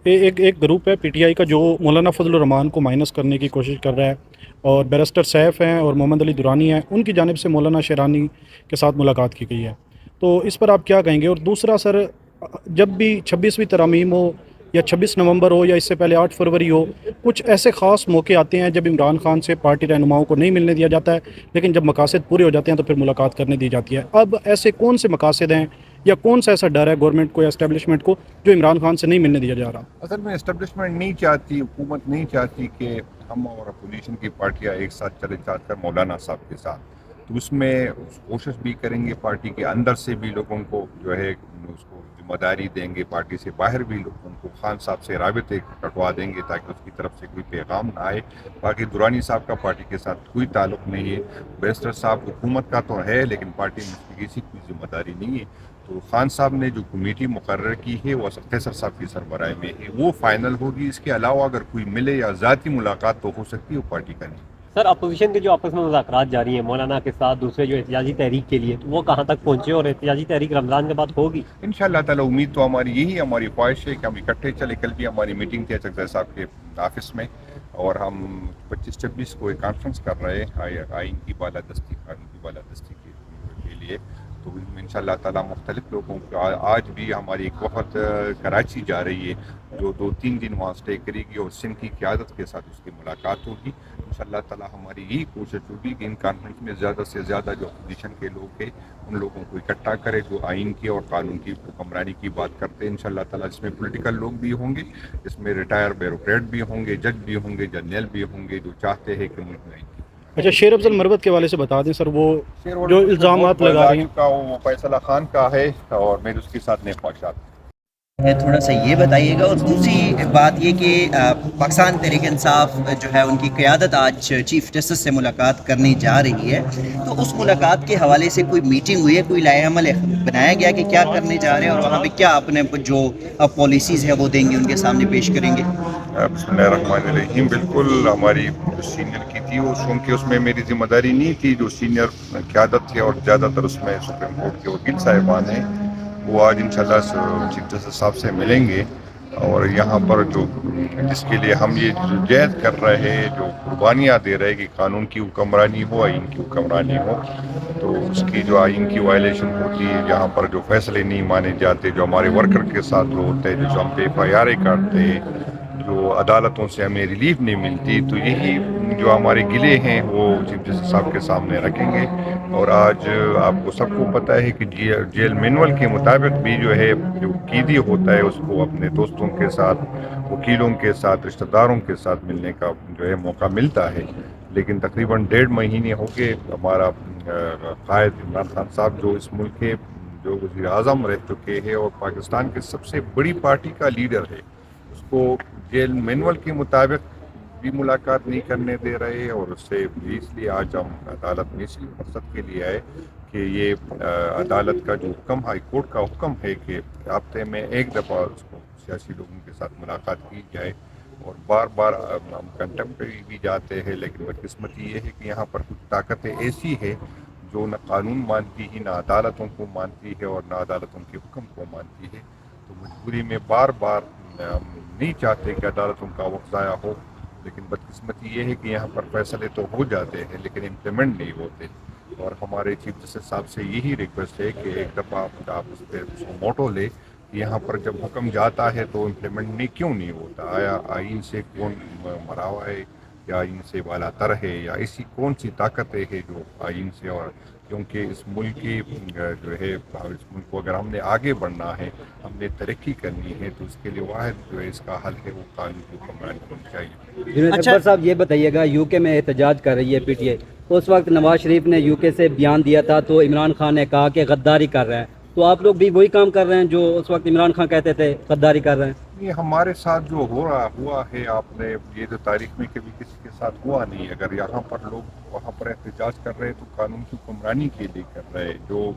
ایک گروپ ہے PTI کا جو مولانا فضل الرحمان کو مائنس کرنے کی کوشش کر رہا ہے، اور بیرسٹر سیف ہیں اور محمد علی درانی ہیں، ان کی جانب سے مولانا شیرانی کے ساتھ ملاقات کی گئی ہے. تو اس پر آپ کیا کہیں گے؟ اور دوسرا سر، جب بھی 26ویں ترامیم ہو یا 26 نومبر ہو یا اس سے پہلے 8 فروری ہو، کچھ ایسے خاص موقع آتے ہیں جب عمران خان سے پارٹی رہنماؤں کو نہیں ملنے دیا جاتا ہے، لیکن جب مقاصد پورے ہو جاتے ہیں تو پھر ملاقات کرنے دی جاتی ہے. اب ایسے کون سے مقاصد ہیں یا کون سا ایسا ڈر ہے گورنمنٹ کو یا اسٹیبلشمنٹ کو جو عمران خان سے نہیں ملنے دیا جا رہا؟ اصل میں اسٹیبلشمنٹ نہیں چاہتی، حکومت نہیں چاہتی کہ ہم اور اپوزیشن کی پارٹیاں ایک ساتھ چلے، چاہ کر مولانا صاحب کے ساتھ. تو اس میں کوشش بھی کریں گے، پارٹی کے اندر سے بھی لوگوں کو جو ہے اس کو ذمہ داری دیں گے، پارٹی سے باہر بھی لوگوں کو خان صاحب سے رابطے کٹوا دیں گے تاکہ اس کی طرف سے کوئی پیغام نہ آئے. باقی درانی صاحب کا پارٹی کے ساتھ کوئی تعلق نہیں ہے. بیرسٹر صاحب حکومت کا تو ہے لیکن پارٹی میں اس کی کسی کوئی ذمہ داری نہیں ہے. تو خان صاحب نے جو کمیٹی مقرر کی ہے وہ فیصل صاحب کی سربراہی میں ہے، وہ فائنل ہوگی. اس کے علاوہ اگر کوئی ملے یا ذاتی ملاقات تو ہو سکتی ہے، وہ پارٹی کا نہیں. سر، اپوزیشن کے جو آپس میں مذاکرات جاری ہیں مولانا کے ساتھ دوسرے جو احتجاجی تحریک کے لیے، تو وہ کہاں تک پہنچے اور احتجاجی تحریک رمضان کے بعد ہوگی؟ ان شاء اللہ تعالیٰ امید تو ہماری یہی ہماری خواہش ہے کہ ہم اکٹھے چلے. کل بھی ہماری میٹنگ تھی اچک صاحب کے آفس میں، اور ہم 25-26 کو ایک کانفرنس کر رہے ہیں آئین کی بالادستی، قانون کی بالادستی کے لیے. تو ان شاء اللہ تعالیٰ مختلف لوگوں کو آج بھی ہماری ایک وفد کراچی جا رہی ہے جو 2-3 دن وہاں اسٹے کرے گی، اور سندھ کی قیادت کے ساتھ اس کی ملاقات ہوگی. ان شاء اللہ تعالیٰ ہماری یہی کوشش ہوگی کہ ان کانفرنس میں زیادہ سے زیادہ جو اپوزیشن کے لوگ ہیں ان لوگوں کو اکٹھا کرے جو آئین کی اور قانون کی حکمرانی کی بات کرتے ہیں. ان شاء اللہ تعالیٰ اس میں پولیٹیکل لوگ بھی ہوں گے، اس میں ریٹائر بیوروکریٹ بھی ہوں گے، جج بھی ہوں گے، جرنیل بھی ہوں گے جو چاہتے ہیں کہ ملک میں آئین کی اچھا، شیر افضل مروت کے حوالے سے بتا دیں سر، وہ شیر جو اس میں بہت الزامات لگا بدلا رہے ہیں. چکا ہوں، وہ فیصلہ خان کا ہے اور میرے اس کے ساتھ نیک خواہشات ہے، تھوڑا سا یہ بتائیے گا. اور دوسری بات یہ کہ پاکستان تحریک انصاف جو ہے ان کی قیادت آج چیف جسٹس سے ملاقات کرنے جا رہی ہے، تو اس ملاقات کے حوالے سے کوئی میٹنگ ہوئی ہے، کوئی لائحہ عمل بنایا گیا کہ کیا کرنے جا رہے ہیں اور وہاں پہ کیا اپنے جو پالیسیز ہے وہ دیں گے، ان کے سامنے پیش کریں گے؟ بسم اللہ الرحمن الرحیم. بالکل ہماری جو سینئر کی تھی وہ چونکہ اس میں میری ذمہ داری نہیں تھی، جو سینئر قیادت تھی اور زیادہ تر اس میں سپریم کورٹ کے وکیل صاحبان ہیں، وہ آج انشاءاللہ چیف جسٹس صاحب سے ملیں گے. اور یہاں پر جو جس کے لیے ہم یہ جہد کر رہے ہیں، جو قربانیاں دے رہے ہیں کہ قانون کی حکمرانی ہو، آئین کی حکمرانی ہو، تو اس کی جو آئین کی وائلیشن ہوتی ہے، جہاں پر جو فیصلے نہیں مانے جاتے، جو ہمارے ورکر کے ساتھ جو ہوتے ہیں، جو ہم پہ FIR کرتے ہیں، جو عدالتوں سے ہمیں ریلیف نہیں ملتی، تو یہی جو ہمارے گلے ہیں وہ چیف جسٹس صاحب کے سامنے رکھیں گے. اور آج آپ کو سب کو پتہ ہے کہ جیل مینول کے مطابق بھی جو ہے جو قیدی ہوتا ہے اس کو اپنے دوستوں کے ساتھ، وکیلوں کے ساتھ، رشتہ داروں کے ساتھ ملنے کا جو ہے موقع ملتا ہے. لیکن تقریباً 1.5 مہینے ہو گئے ہمارا قائد عمران خان صاحب جو اس ملک کے جو وزیر اعظم رہ چکے ہیں اور پاکستان کے سب سے بڑی پارٹی کا لیڈر ہے، اس کو جیل مینول کے مطابق بھی ملاقات نہیں کرنے دے رہے. اور اس سے اس لیے آج ہم عدالت میں اسی مقصد کے لیے آئے کہ یہ عدالت کا جو حکم، ہائی کورٹ کا حکم ہے کہ ہفتے میں 1 دفعہ اس کو سیاسی لوگوں کے ساتھ ملاقات کی جائے. اور بار بار ہم کنٹمپٹری بھی جاتے ہیں، لیکن بدقسمتی یہ ہے کہ یہاں پر کچھ طاقتیں ایسی ہے جو نہ قانون مانتی ہے، نہ عدالتوں کو مانتی ہے، اور نہ عدالتوں کے حکم کو مانتی ہے. تو مجبوری میں بار بار ہم نہیں چاہتے کہ عدالتوں کا وقت ضائع ہو، لیکن بدقسمتی یہ ہے کہ یہاں پر فیصلے تو ہو جاتے ہیں لیکن امپلیمنٹ نہیں ہوتے. اور ہمارے چیف جسٹس صاحب سے یہی ریکویسٹ ہے کہ ایک دفعہ آپ اس پہ موٹو لے. یہاں پر جب حکم جاتا ہے تو امپلیمنٹ نہیں کیوں نہیں ہوتا؟ آیا آئین سے کون مرا ہوا ہے، یا آئین سے بالا تر ہے، یا ایسی کون سی طاقتیں ہے جو آئین سے؟ اور کیونکہ اس ملک کی جو ہے اس ملک کو اگر ہم نے آگے بڑھنا ہے، ہم نے ترقی کرنی ہے، تو اس کے لیے واحد جو ہے اس کا حل ہے وہ قانون کی حکمرانی ہونی چاہیے. جنید اکبر صاحب، یہ بتائیے گا، یو کے میں احتجاج کر رہی ہے PTI. اس وقت نواز شریف نے یو کے سے بیان دیا تھا تو عمران خان نے کہا کہ غداری کر رہا ہے. تو آپ لوگ بھی وہی کام کر رہے ہیں جو اس وقت عمران خان کہتے تھے غداری کر رہے ہیں؟ یہ ہمارے ساتھ جو ہوا ہے، آپ نے یہ تو تاریخ میں کبھی کسی کے ساتھ ہوا نہیں. اگر یہاں پر لوگ وہاں پر احتجاج کر رہے ہیں تو قانون کی حکمرانی کے لیے کر رہے ہیں. جو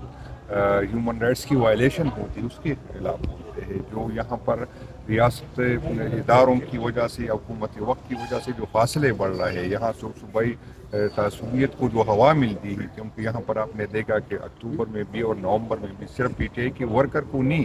ہیومن رائٹس کی وائلیشن ہوتی ہے اس کے خلاف ہوتے ہیں. جو یہاں پر ریاست اداروں کی وجہ سے، حکومت وقت کی وجہ سے جو فاصلے بڑھ رہے ہیں، یہاں سے صوبائی تعصبیت کو جو ہوا ملتی ہے، کیونکہ یہاں پر آپ نے دیکھا کہ اکتوبر میں بھی اور نومبر میں بھی صرف PTI کے ورکر کو نہیں،